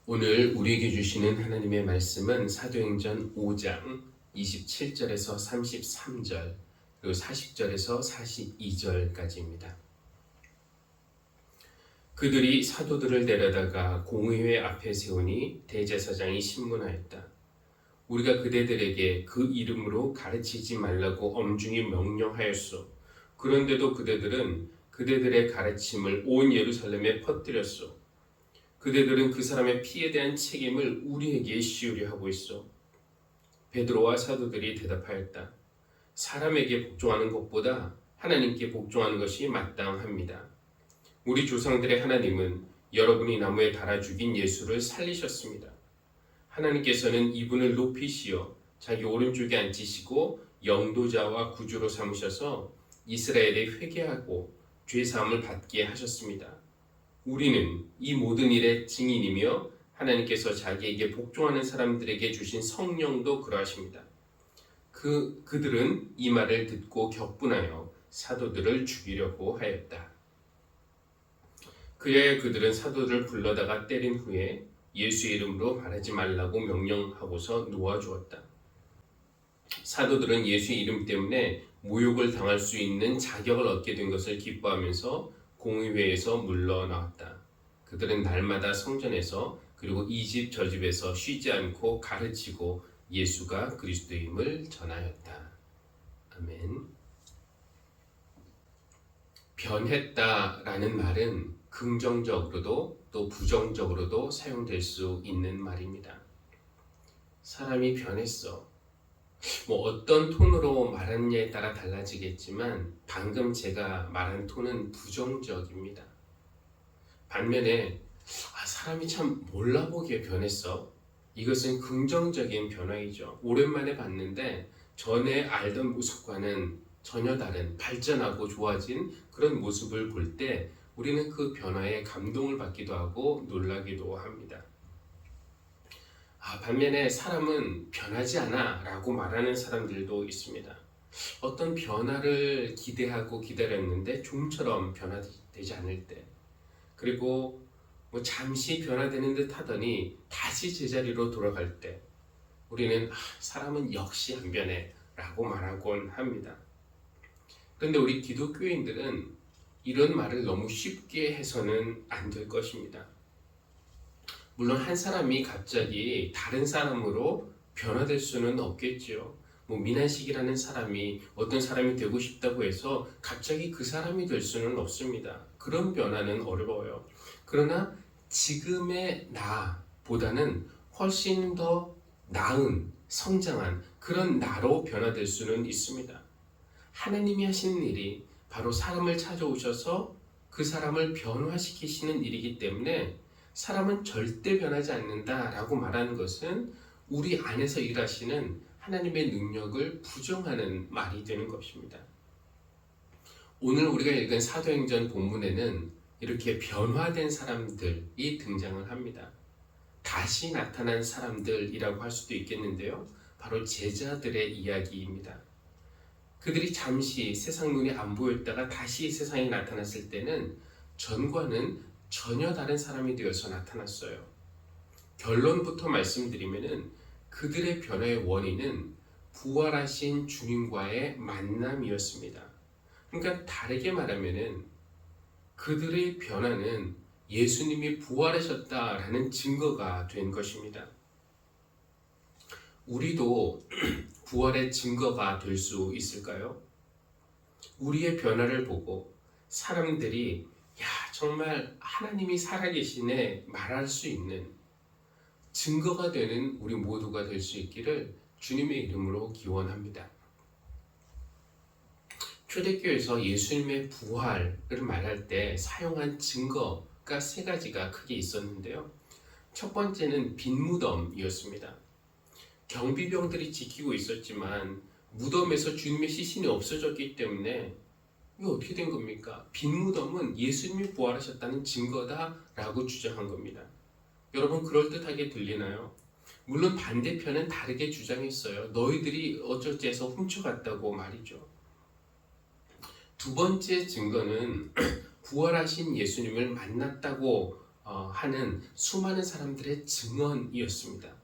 오늘 우리에게 주시는 하나님의 말씀은 사도행전 5장 27절에서 33절 그리고 40절에서 42절까지입니다. 그들이 사도들을 데려다가 공의회 앞에 세우니 대제사장이 신문하였다. 우리가 그대들에게 그 이름으로 가르치지 말라고 엄중히 명령하였소. 그런데도 그대들은 그대들의 가르침을 온 예루살렘에 퍼뜨렸소. 그대들은 그 사람의 피에 대한 책임을 우리에게 씌우려 하고 있어. 베드로와 사도들이 대답하였다. 사람에게 복종하는 것보다 하나님께 복종하는 것이 마땅합니다. 우리 조상들의 하나님은 여러분이 나무에 달아 죽인 예수를 살리셨습니다. 하나님께서는 이분을 높이시어 자기 오른쪽에 앉히시고 영도자와 구주로 삼으셔서 이스라엘에 회개하고 죄사함을 받게 하셨습니다. 우리는 이 모든 일의 증인이며 하나님께서 자기에게 복종하는 사람들에게 주신 성령도 그러하십니다. 그들은 이 말을 듣고 격분하여 사도들을 죽이려고 하였다. 그래야 그들은 사도들을 불러다가 때린 후에 예수의 이름으로 말하지 말라고 명령하고서 놓아주었다. 사도들은 예수의 이름 때문에 모욕을 당할 수 있는 자격을 얻게 된 것을 기뻐하면서 공의회에서 물러나왔다. 그들은 날마다 성전에서 그리고 이 집 저 집에서 쉬지 않고 가르치고 예수가 그리스도임을 전하였다. 아멘. 변했다라는 말은 긍정적으로도 또 부정적으로도 사용될 수 있는 말입니다. 사람이 변했어. 어떤 톤으로 말하느냐에 따라 달라지겠지만 방금 제가 말한 톤은 부정적입니다. 반면에 사람이 참 몰라보기에 변했어. 이것은 긍정적인 변화이죠. 오랜만에 봤는데 전에 알던 모습과는 전혀 다른 발전하고 좋아진 그런 모습을 볼 때 우리는 그 변화에 감동을 받기도 하고 놀라기도 합니다. 반면에 사람은 변하지 않아 라고 말하는 사람들도 있습니다. 어떤 변화를 기대하고 기다렸는데 좀처럼 변화되지 않을 때, 그리고 잠시 변화되는 듯 하더니 다시 제자리로 돌아갈 때 우리는 사람은 역시 안 변해 라고 말하곤 합니다. 그런데 우리 기독교인들은 이런 말을 너무 쉽게 해서는 안 될 것입니다. 물론 한 사람이 갑자기 다른 사람으로 변화될 수는 없겠지요. 민한식이라는 사람이 어떤 사람이 되고 싶다고 해서 갑자기 그 사람이 될 수는 없습니다. 그런 변화는 어려워요. 그러나 지금의 나보다는 훨씬 더 나은, 성장한 그런 나로 변화될 수는 있습니다. 하나님이 하시는 일이 바로 사람을 찾아오셔서 그 사람을 변화시키시는 일이기 때문에 사람은 절대 변하지 않는다라고 말하는 것은 우리 안에서 일하시는 하나님의 능력을 부정하는 말이 되는 것입니다. 오늘 우리가 읽은 사도행전 본문에는 이렇게 변화된 사람들이 등장을 합니다. 다시 나타난 사람들이라고 할 수도 있겠는데요. 바로 제자들의 이야기입니다. 그들이 잠시 세상 눈에 안 보였다가 다시 세상에 나타났을 때는 전과는 전혀 다른 사람이 되어서 나타났어요. 결론부터 말씀드리면은 그들의 변화의 원인은 부활하신 주님과의 만남이었습니다. 그러니까 다르게 말하면은 그들의 변화는 예수님이 부활하셨다라는 증거가 된 것입니다. 우리도 부활의 증거가 될 수 있을까요? 우리의 변화를 보고 사람들이 정말 하나님이 살아계시네 말할 수 있는 증거가 되는 우리 모두가 될 수 있기를 주님의 이름으로 기원합니다. 초대교회에서 예수님의 부활을 말할 때 사용한 증거가 세 가지가 크게 있었는데요. 첫 번째는 빈 무덤이었습니다. 경비병들이 지키고 있었지만 무덤에서 주님의 시신이 없어졌기 때문에 이거 어떻게 된 겁니까? 빈 무덤은 예수님이 부활하셨다는 증거다라고 주장한 겁니다. 여러분 그럴듯하게 들리나요? 물론 반대편은 다르게 주장했어요. 너희들이 어쩌지해서 훔쳐갔다고 말이죠. 두 번째 증거는 부활하신 예수님을 만났다고 하는 수많은 사람들의 증언이었습니다.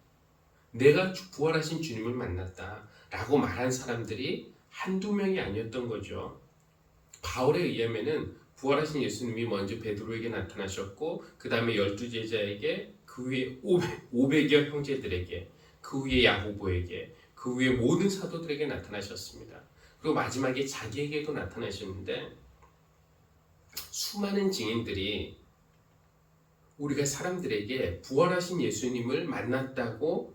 내가 부활하신 주님을 만났다 라고 말한 사람들이 한두 명이 아니었던 거죠. 바울에 의하면은 부활하신 예수님이 먼저 베드로에게 나타나셨고 그 다음에 12제자에게 그 후에 500여 형제들에게 그 후에 야고보에게 그 후에 모든 사도들에게 나타나셨습니다. 그리고 마지막에 자기에게도 나타나셨는데 수많은 증인들이 우리가 사람들에게 부활하신 예수님을 만났다고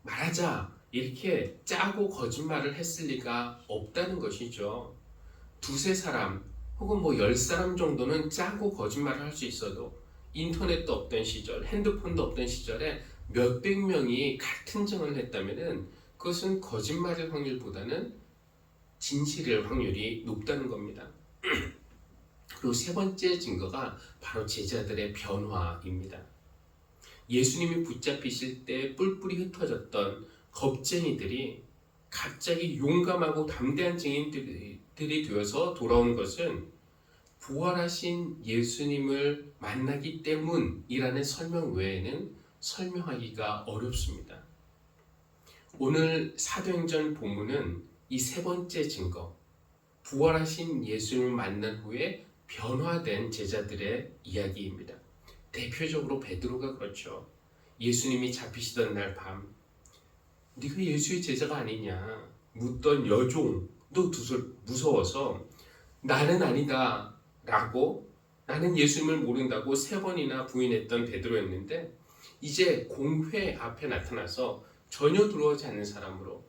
말하자 이렇게 짜고 거짓말을 했을 리가 없다는 것이죠. 두세 사람 혹은 10사람 정도는 짜고 거짓말을 할 수 있어도 인터넷도 없던 시절, 핸드폰도 없던 시절에 몇백 명이 같은 증언을 했다면 그것은 거짓말일 확률보다는 진실일 확률이 높다는 겁니다. 그리고 세 번째 증거가 바로 제자들의 변화입니다. 예수님이 붙잡히실 때 뿔뿔이 흩어졌던 겁쟁이들이 갑자기 용감하고 담대한 증인들이 되어서 돌아온 것은 부활하신 예수님을 만나기 때문이라는 설명 외에는 설명하기가 어렵습니다. 오늘 사도행전 본문은 이 세 번째 증거, 부활하신 예수님을 만난 후에 변화된 제자들의 이야기입니다. 대표적으로 베드로가 그렇죠. 예수님이 잡히시던 날 밤, 네가 예수의 제자가 아니냐 묻던 여종도 무서워서 나는 아니다 라고, 나는 예수님을 모른다고 3번이나 부인했던 베드로였는데 이제 공회 앞에 나타나서 전혀 들어오지 않는 사람으로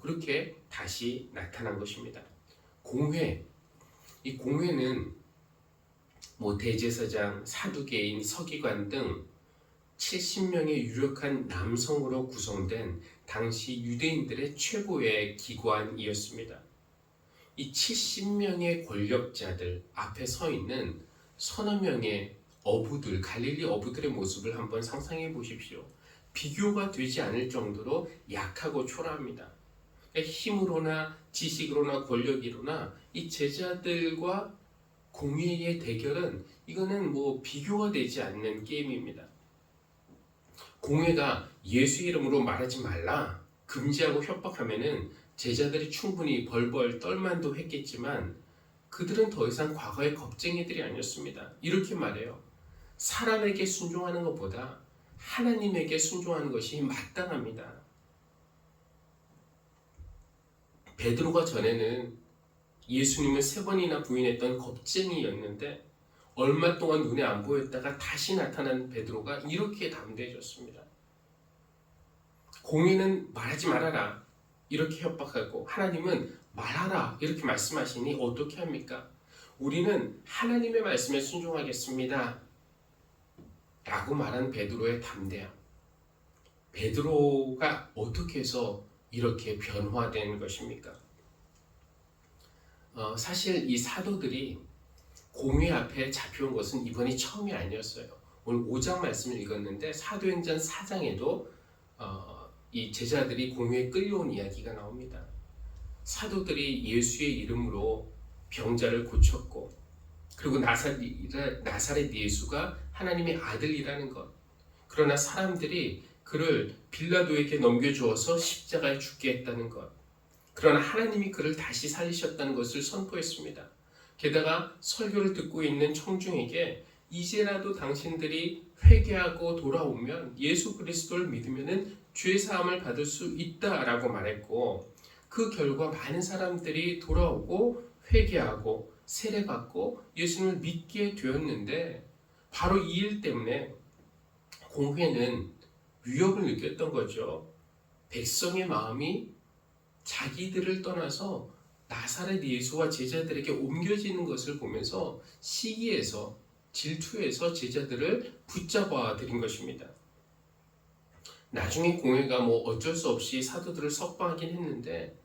그렇게 다시 나타난 것입니다. 공회, 이 공회는 대제사장, 사두개인, 서기관 등 70명의 유력한 남성으로 구성된 당시 유대인들의 최고의 기관이었습니다. 이 70명의 권력자들 앞에 서 있는 서너 명의 어부들, 갈릴리 어부들의 모습을 한번 상상해 보십시오. 비교가 되지 않을 정도로 약하고 초라합니다. 힘으로나 지식으로나 권력으로나 이 제자들과 공회의 대결은 이거는 비교가 되지 않는 게임입니다. 공회가 예수 이름으로 말하지 말라 금지하고 협박하면은 제자들이 충분히 벌벌 떨만도 했겠지만 그들은 더 이상 과거의 겁쟁이들이 아니었습니다. 이렇게 말해요. 사람에게 순종하는 것보다 하나님에게 순종하는 것이 마땅합니다. 베드로가 전에는 예수님을 3번이나 부인했던 겁쟁이였는데 얼마 동안 눈에 안 보였다가 다시 나타난 베드로가 이렇게 담대해졌습니다. 공의는 말하지 말아라 이렇게 협박하고 하나님은 말하라 이렇게 말씀하시니 어떻게 합니까? 우리는 하나님의 말씀에 순종하겠습니다 라고 말한 베드로의 담대함. 베드로가 어떻게 해서 이렇게 변화된 것입니까? 사실 이 사도들이 공회 앞에 잡혀온 것은 이번이 처음이 아니었어요. 오늘 5장 말씀을 읽었는데 사도행전 4장에도 이 제자들이 공회에 끌려온 이야기가 나옵니다. 사도들이 예수의 이름으로 병자를 고쳤고 그리고 나사렛 예수가 하나님의 아들이라는 것. 그러나 사람들이 그를 빌라도에게 넘겨주어서 십자가에 죽게 했다는 것. 그러나 하나님이 그를 다시 살리셨다는 것을 선포했습니다. 게다가 설교를 듣고 있는 청중에게 이제라도 당신들이 회개하고 돌아오면 예수 그리스도를 믿으면 죄 사함을 받을 수 있다라고 말했고 그 결과 많은 사람들이 돌아오고 회개하고 세례받고 예수님을 믿게 되었는데 바로 이 일 때문에 공회는 위협을 느꼈던 거죠. 백성의 마음이 자기들을 떠나서 나사렛 예수와 제자들에게 옮겨지는 것을 보면서 시기에서 질투해서 제자들을 붙잡아 들인 것입니다. 나중에 공회가 어쩔 수 없이 사도들을 석방하긴 했는데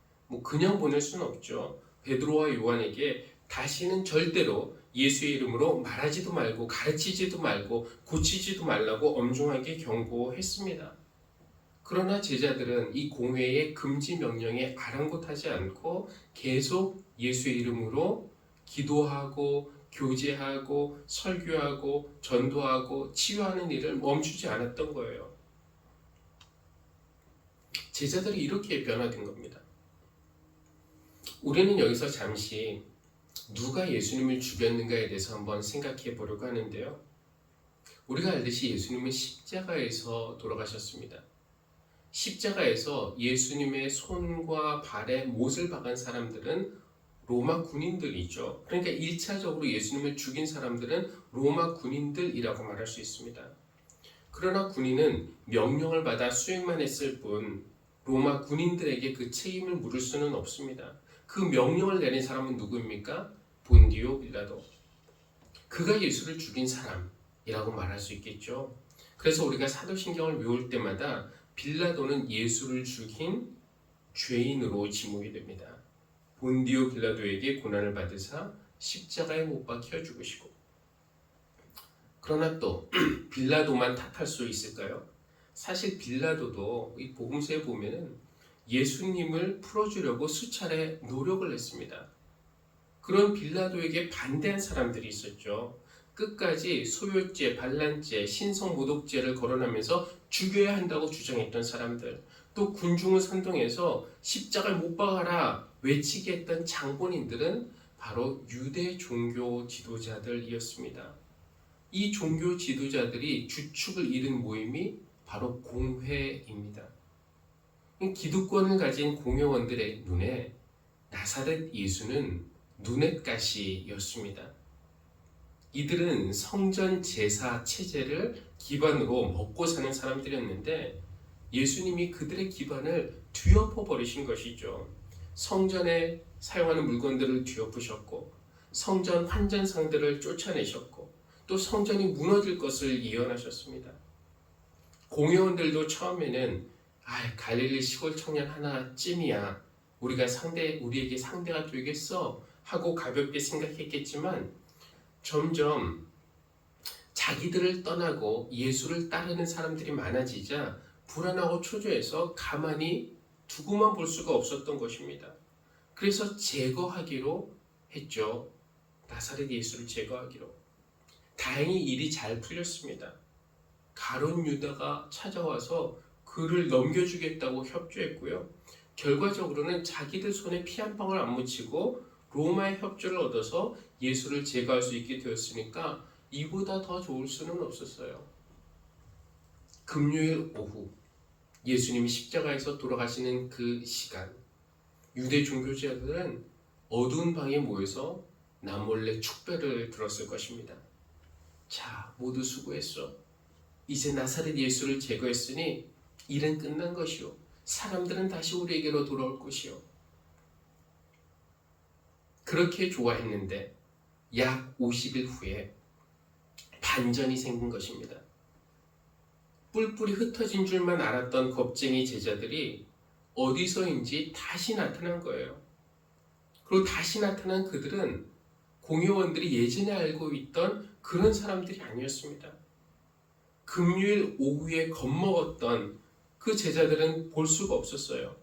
그냥 보낼 수는 없죠. 베드로와 요한에게 다시는 절대로 예수의 이름으로 말하지도 말고 가르치지도 말고 고치지도 말라고 엄중하게 경고했습니다. 그러나 제자들은 이 공회의 금지 명령에 아랑곳하지 않고 계속 예수의 이름으로 기도하고 교제하고 설교하고 전도하고 치유하는 일을 멈추지 않았던 거예요. 제자들이 이렇게 변화된 겁니다. 우리는 여기서 잠시 누가 예수님을 죽였는가에 대해서 한번 생각해 보려고 하는데요. 우리가 알듯이 예수님은 십자가에서 돌아가셨습니다. 십자가에서 예수님의 손과 발에 못을 박은 사람들은 로마 군인들이죠. 그러니까 1차적으로 예수님을 죽인 사람들은 로마 군인들이라고 말할 수 있습니다. 그러나 군인은 명령을 받아 수행만 했을 뿐 로마 군인들에게 그 책임을 물을 수는 없습니다. 그 명령을 내린 사람은 누구입니까? 본디오 빌라도. 그가 예수를 죽인 사람이라고 말할 수 있겠죠. 그래서 우리가 사도신경을 외울 때마다 빌라도는 예수를 죽인 죄인으로 지목이 됩니다. 본디오 빌라도에게 고난을 받으사 십자가에 못 박혀 죽으시고. 그러나 또 빌라도만 탓할 수 있을까요? 사실 빌라도도 이 복음서에 보면은 예수님을 풀어주려고 수차례 노력을 했습니다. 그런 빌라도에게 반대한 사람들이 있었죠. 끝까지 소요죄, 반란죄, 신성모독죄를 거론하면서 죽여야 한다고 주장했던 사람들, 또 군중을 선동해서 십자가에 못 박아라 외치게 했던 장본인들은 바로 유대 종교 지도자들이었습니다. 이 종교 지도자들이 주축을 이룬 모임이 바로 공회입니다. 기득권을 가진 공회원들의 눈에 나사렛 예수는 눈엣가시였습니다. 이들은 성전 제사 체제를 기반으로 먹고 사는 사람들이었는데 예수님이 그들의 기반을 뒤엎어 버리신 것이죠. 성전에 사용하는 물건들을 뒤엎으셨고 성전 환전상들을 쫓아내셨고 또 성전이 무너질 것을 예언하셨습니다. 공회원들도 처음에는 갈릴리 시골 청년 하나쯤이야 우리에게 상대가 되겠어 하고 가볍게 생각했겠지만 점점 자기들을 떠나고 예수를 따르는 사람들이 많아지자 불안하고 초조해서 가만히 두고만 볼 수가 없었던 것입니다. 그래서 제거하기로 했죠. 나사렛 예수를 제거하기로. 다행히 일이 잘 풀렸습니다. 가룟 유다가 찾아와서 그를 넘겨주겠다고 협조했고요. 결과적으로는 자기들 손에 피 한 방울 안 묻히고 로마의 협조를 얻어서 예수를 제거할 수 있게 되었으니까 이보다 더 좋을 수는 없었어요. 금요일 오후 예수님이 십자가에서 돌아가시는 그 시간, 유대 종교자들은 어두운 방에 모여서 남몰래 축배를 들었을 것입니다. 자, 모두 수고했어. 이제 나사렛 예수를 제거했으니 일은 끝난 것이요. 사람들은 다시 우리에게로 돌아올 것이요. 그렇게 좋아했는데 약 50일 후에 반전이 생긴 것입니다. 뿔뿔이 흩어진 줄만 알았던 겁쟁이 제자들이 어디서인지 다시 나타난 거예요. 그리고 다시 나타난 그들은 공회원들이 예전에 알고 있던 그런 사람들이 아니었습니다. 금요일 오후에 겁먹었던 그 제자들은 볼 수가 없었어요.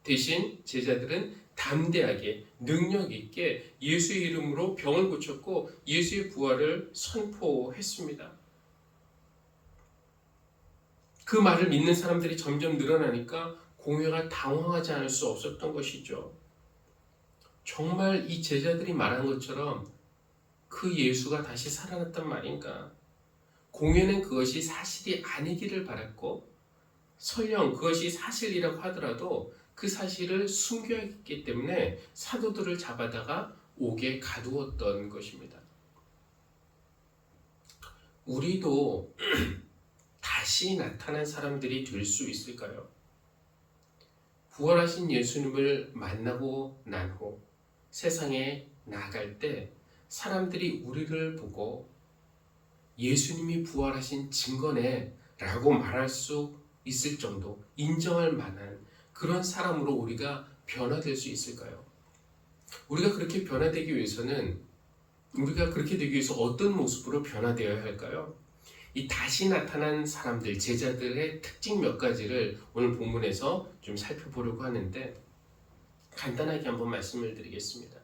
대신 제자들은 담대하게 능력 있게 예수의 이름으로 병을 고쳤고 예수의 부활을 선포했습니다. 그 말을 믿는 사람들이 점점 늘어나니까 공회가 당황하지 않을 수 없었던 것이죠. 정말 이 제자들이 말한 것처럼 그 예수가 다시 살아났단 말인가? 공회는 그것이 사실이 아니기를 바랐고 설령 그것이 사실이라고 하더라도 그 사실을 숨겨야 했기 때문에 사도들을 잡아다가 옥에 가두었던 것입니다. 우리도 다시 나타난 사람들이 될 수 있을까요? 부활하신 예수님을 만나고 난 후 세상에 나갈 때 사람들이 우리를 보고 예수님이 부활하신 증거네 라고 말할 수 있을 정도, 인정할 만한 그런 사람으로 우리가 변화될 수 있을까요? 우리가 그렇게 변화되기 위해서는 우리가 그렇게 되기 위해서 어떤 모습으로 변화되어야 할까요? 이 다시 나타난 사람들, 제자들의 특징 몇 가지를 오늘 본문에서 좀 살펴보려고 하는데 간단하게 한번 말씀을 드리겠습니다.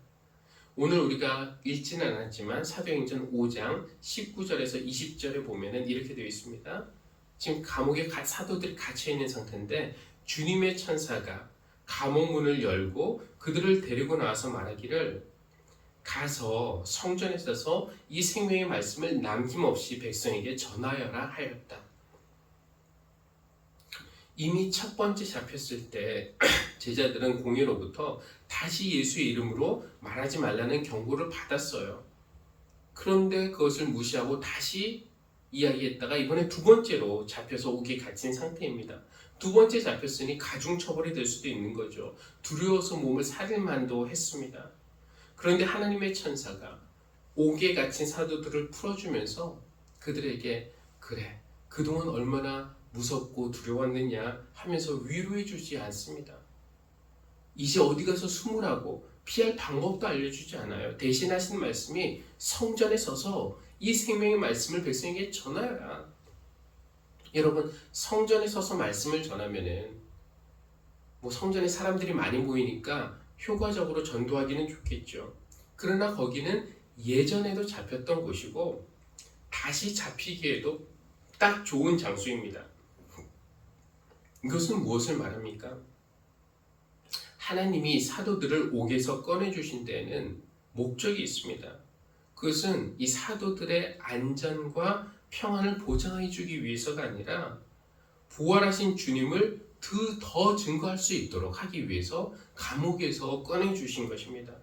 오늘 우리가 읽지는 않았지만 사도행전 5장 19절에서 20절에 보면은 이렇게 되어 있습니다. 지금 감옥에 사도들이 갇혀 있는 상태인데 주님의 천사가 감옥 문을 열고 그들을 데리고 나와서 말하기를 가서 성전에 서서 이 생명의 말씀을 남김없이 백성에게 전하여라 하였다. 이미 첫 번째 잡혔을 때 제자들은 공회로부터 다시 예수의 이름으로 말하지 말라는 경고를 받았어요. 그런데 그것을 무시하고 다시 이야기했다가 이번에 두 번째로 잡혀서 옥에 갇힌 상태입니다. 두 번째 잡혔으니 가중처벌이 될 수도 있는 거죠. 두려워서 몸을 살인만도 했습니다. 그런데 하나님의 천사가 옥에 갇힌 사도들을 풀어주면서 그들에게 그래, 그동안 얼마나 무섭고 두려웠느냐 하면서 위로해 주지 않습니다. 이제 어디 가서 숨으라고 피할 방법도 알려주지 않아요. 대신 하신 말씀이 성전에 서서 이 생명의 말씀을 백성에게 전하여라. 여러분, 성전에 서서 말씀을 전하면은 성전에 사람들이 많이 모이니까 효과적으로 전도하기는 좋겠죠. 그러나 거기는 예전에도 잡혔던 곳이고 다시 잡히기에도 딱 좋은 장소입니다. 이것은 무엇을 말합니까? 하나님이 사도들을 옥에서 꺼내주신 데에는 목적이 있습니다. 그것은 이 사도들의 안전과 평안을 보장해 주기 위해서가 아니라 부활하신 주님을 더 증거할 수 있도록 하기 위해서 감옥에서 꺼내주신 것입니다.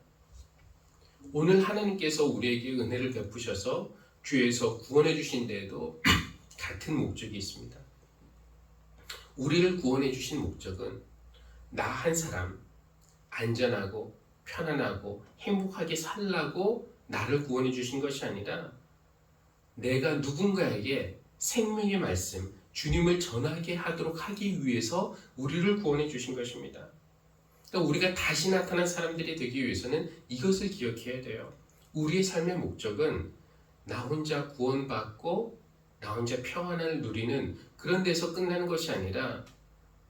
오늘 하나님께서 우리에게 은혜를 베푸셔서 죄에서 구원해 주신 데에도 같은 목적이 있습니다. 우리를 구원해 주신 목적은 나 한 사람 안전하고 편안하고 행복하게 살라고 나를 구원해 주신 것이 아니라 내가 누군가에게 생명의 말씀, 주님을 전하게 하도록 하기 위해서 우리를 구원해 주신 것입니다. 그러니까 우리가 다시 나타난 사람들이 되기 위해서는 이것을 기억해야 돼요. 우리의 삶의 목적은 나 혼자 구원받고 나 혼자 평안을 누리는 그런 데서 끝나는 것이 아니라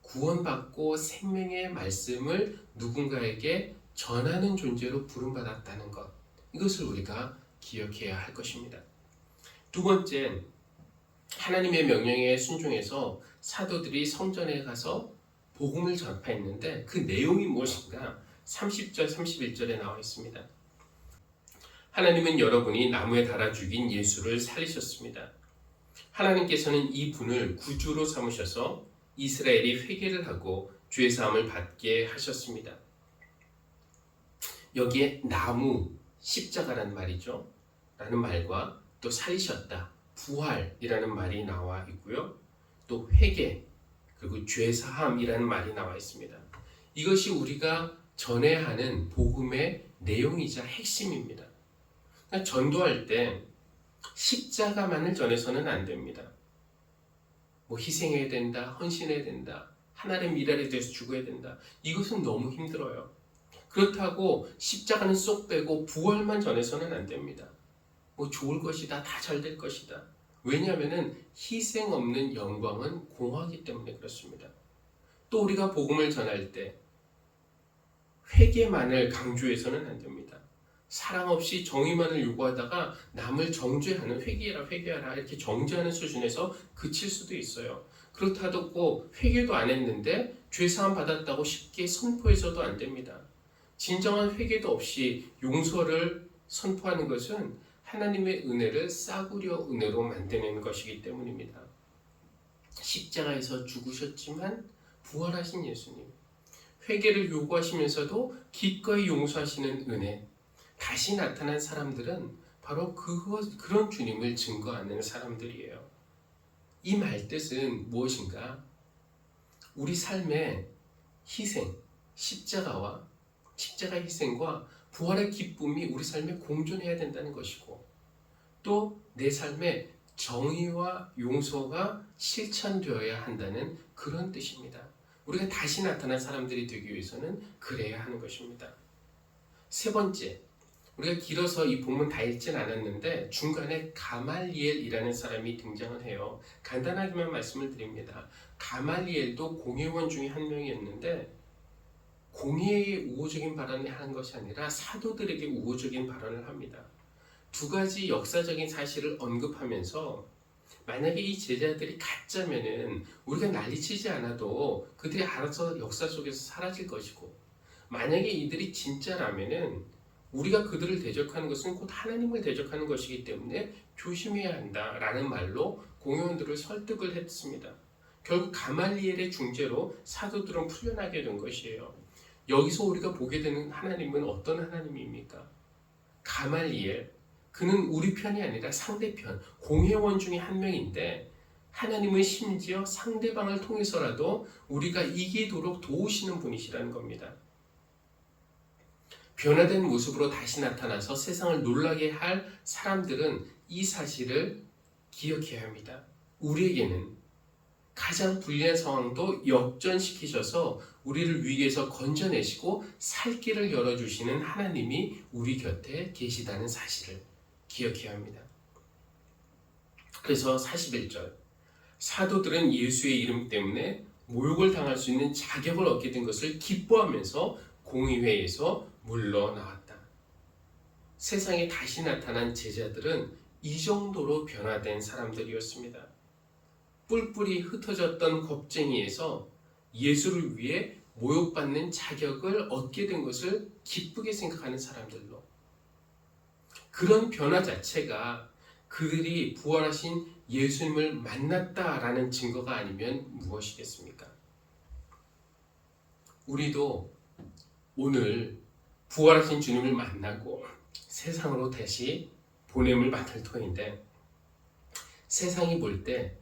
구원받고 생명의 말씀을 누군가에게 전하는 존재로 부름받았다는 것, 이것을 우리가 기억해야 할 것입니다. 두 번째, 하나님의 명령에 순종해서 사도들이 성전에 가서 복음을 전파했는데 그 내용이 무엇인가? 30절, 31절에 나와 있습니다. 하나님은 여러분이 나무에 달아 죽인 예수를 살리셨습니다. 하나님께서는 이 분을 구주로 삼으셔서 이스라엘이 회개를 하고 죄 사함을 받게 하셨습니다. 여기에 나무, 십자가라는 말이죠. 라는 말과 또 살리셨다, 부활이라는 말이 나와 있고요. 또 회개, 그리고 죄 사함이라는 말이 나와 있습니다. 이것이 우리가 전해야 하는 복음의 내용이자 핵심입니다. 그러니까 전도할 때 십자가만을 전해서는 안 됩니다. 희생해야 된다, 헌신해야 된다, 하나님의 미랄에 대해서 죽어야 된다. 이것은 너무 힘들어요. 그렇다고 십자가는 쏙 빼고 부활만 전해서는 안 됩니다. 좋을 것이다, 다 잘 될 것이다. 왜냐하면 희생 없는 영광은 공허하기 때문에 그렇습니다. 또 우리가 복음을 전할 때 회개만을 강조해서는 안 됩니다. 사랑 없이 정의만을 요구하다가 남을 정죄하는 회개하라 이렇게 정죄하는 수준에서 그칠 수도 있어요. 그렇다고 회개도 안 했는데 죄사함 받았다고 쉽게 선포해서도 안 됩니다. 진정한 회개도 없이 용서를 선포하는 것은 하나님의 은혜를 싸구려 은혜로 만드는 것이기 때문입니다. 십자가에서 죽으셨지만 부활하신 예수님, 회개를 요구하시면서도 기꺼이 용서하시는 은혜, 다시 나타난 사람들은 바로 그런 주님을 증거하는 사람들이에요. 이 말뜻은 무엇인가? 우리 삶의 희생, 십자가의 희생과 부활의 기쁨이 우리 삶에 공존해야 된다는 것이고, 또 내 삶에 정의와 용서가 실천되어야 한다는 그런 뜻입니다. 우리가 다시 나타난 사람들이 되기 위해서는 그래야 하는 것입니다. 세 번째, 우리가 길어서 이 본문 다 읽진 않았는데 중간에 가말리엘이라는 사람이 등장을 해요. 간단하게만 말씀을 드립니다. 가말리엘도 공회원 중에 한 명이었는데 공의의 우호적인 발언을 하는 것이 아니라 사도들에게 우호적인 발언을 합니다. 두 가지 역사적인 사실을 언급하면서 만약에 이 제자들이 가짜면은 우리가 난리치지 않아도 그들이 알아서 역사 속에서 사라질 것이고, 만약에 이들이 진짜라면은 우리가 그들을 대적하는 것은 곧 하나님을 대적하는 것이기 때문에 조심해야 한다라는 말로 공회원들을 설득을 했습니다. 결국 가말리엘의 중재로 사도들은 풀려나게 된 것이에요. 여기서 우리가 보게 되는 하나님은 어떤 하나님입니까? 가말리엘, 그는 우리 편이 아니라 상대편, 공회원 중에 한 명인데 하나님은 심지어 상대방을 통해서라도 우리가 이기도록 도우시는 분이시라는 겁니다. 변화된 모습으로 다시 나타나서 세상을 놀라게 할 사람들은 이 사실을 기억해야 합니다. 우리에게는 가장 불리한 상황도 역전시키셔서 우리를 위기에서 건져내시고 살 길을 열어주시는 하나님이 우리 곁에 계시다는 사실을 기억해야 합니다. 그래서 41절, 사도들은 예수의 이름 때문에 모욕을 당할 수 있는 자격을 얻게 된 것을 기뻐하면서 공의회에서 물러나왔다. 세상에 다시 나타난 제자들은 이 정도로 변화된 사람들이었습니다. 뿔뿔이 흩어졌던 겁쟁이에서 예수를 위해 모욕받는 자격을 얻게 된 것을 기쁘게 생각하는 사람들로, 그런 변화 자체가 그들이 부활하신 예수님을 만났다라는 증거가 아니면 무엇이겠습니까? 우리도 오늘 부활하신 주님을 만나고 세상으로 다시 보냄을 맡을 터인데, 세상이 볼 때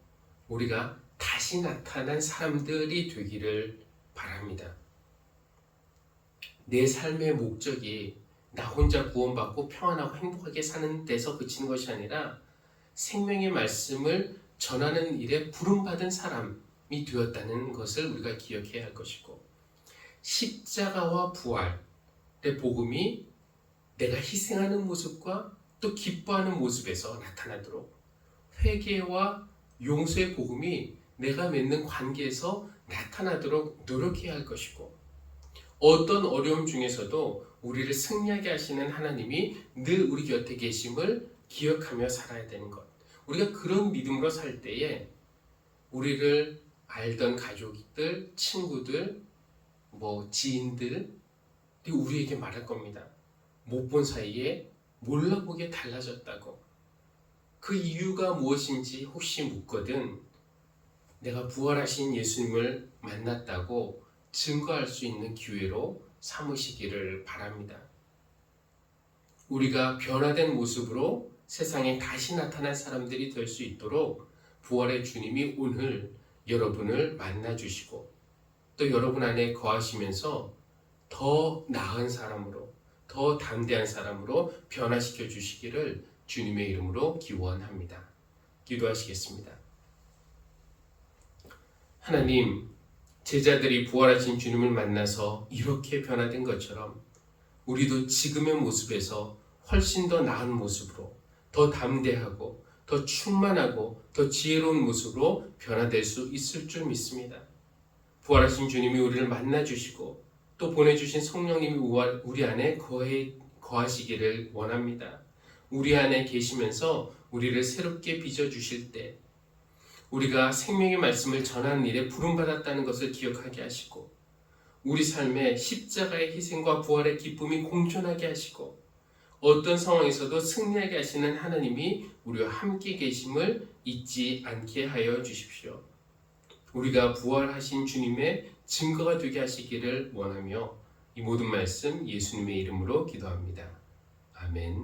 우리가 다시 나타난 사람들이 되기를 바랍니다. 내 삶의 목적이 나 혼자 구원받고 평안하고 행복하게 사는 데서 그치는 것이 아니라 생명의 말씀을 전하는 일에 부름받은 사람이 되었다는 것을 우리가 기억해야 할 것이고, 십자가와 부활의 복음이 내가 희생하는 모습과 또 기뻐하는 모습에서 나타나도록, 회개와 용서의 복음이 내가 맺는 관계에서 나타나도록 노력해야 할 것이고, 어떤 어려움 중에서도 우리를 승리하게 하시는 하나님이 늘 우리 곁에 계심을 기억하며 살아야 되는 것. 우리가 그런 믿음으로 살 때에 우리를 알던 가족들, 친구들, 지인들이 우리에게 말할 겁니다. 못 본 사이에 몰라보게 달라졌다고. 그 이유가 무엇인지 혹시 묻거든 내가 부활하신 예수님을 만났다고 증거할 수 있는 기회로 삼으시기를 바랍니다. 우리가 변화된 모습으로 세상에 다시 나타난 사람들이 될 수 있도록 부활의 주님이 오늘 여러분을 만나주시고 또 여러분 안에 거하시면서 더 나은 사람으로, 더 담대한 사람으로 변화시켜 주시기를 주님의 이름으로 기원합니다. 기도하시겠습니다. 하나님, 제자들이 부활하신 주님을 만나서 이렇게 변화된 것처럼 우리도 지금의 모습에서 훨씬 더 나은 모습으로, 더 담대하고 더 충만하고 더 지혜로운 모습으로 변화될 수 있을 줄 믿습니다. 부활하신 주님이 우리를 만나주시고 또 보내주신 성령님이 우리 안에 거하시기를 원합니다. 우리 안에 계시면서 우리를 새롭게 빚어주실 때 우리가 생명의 말씀을 전하는 일에 부름받았다는 것을 기억하게 하시고, 우리 삶에 십자가의 희생과 부활의 기쁨이 공존하게 하시고, 어떤 상황에서도 승리하게 하시는 하나님이 우리와 함께 계심을 잊지 않게 하여 주십시오. 우리가 부활하신 주님의 증거가 되게 하시기를 원하며 이 모든 말씀 예수님의 이름으로 기도합니다. 아멘.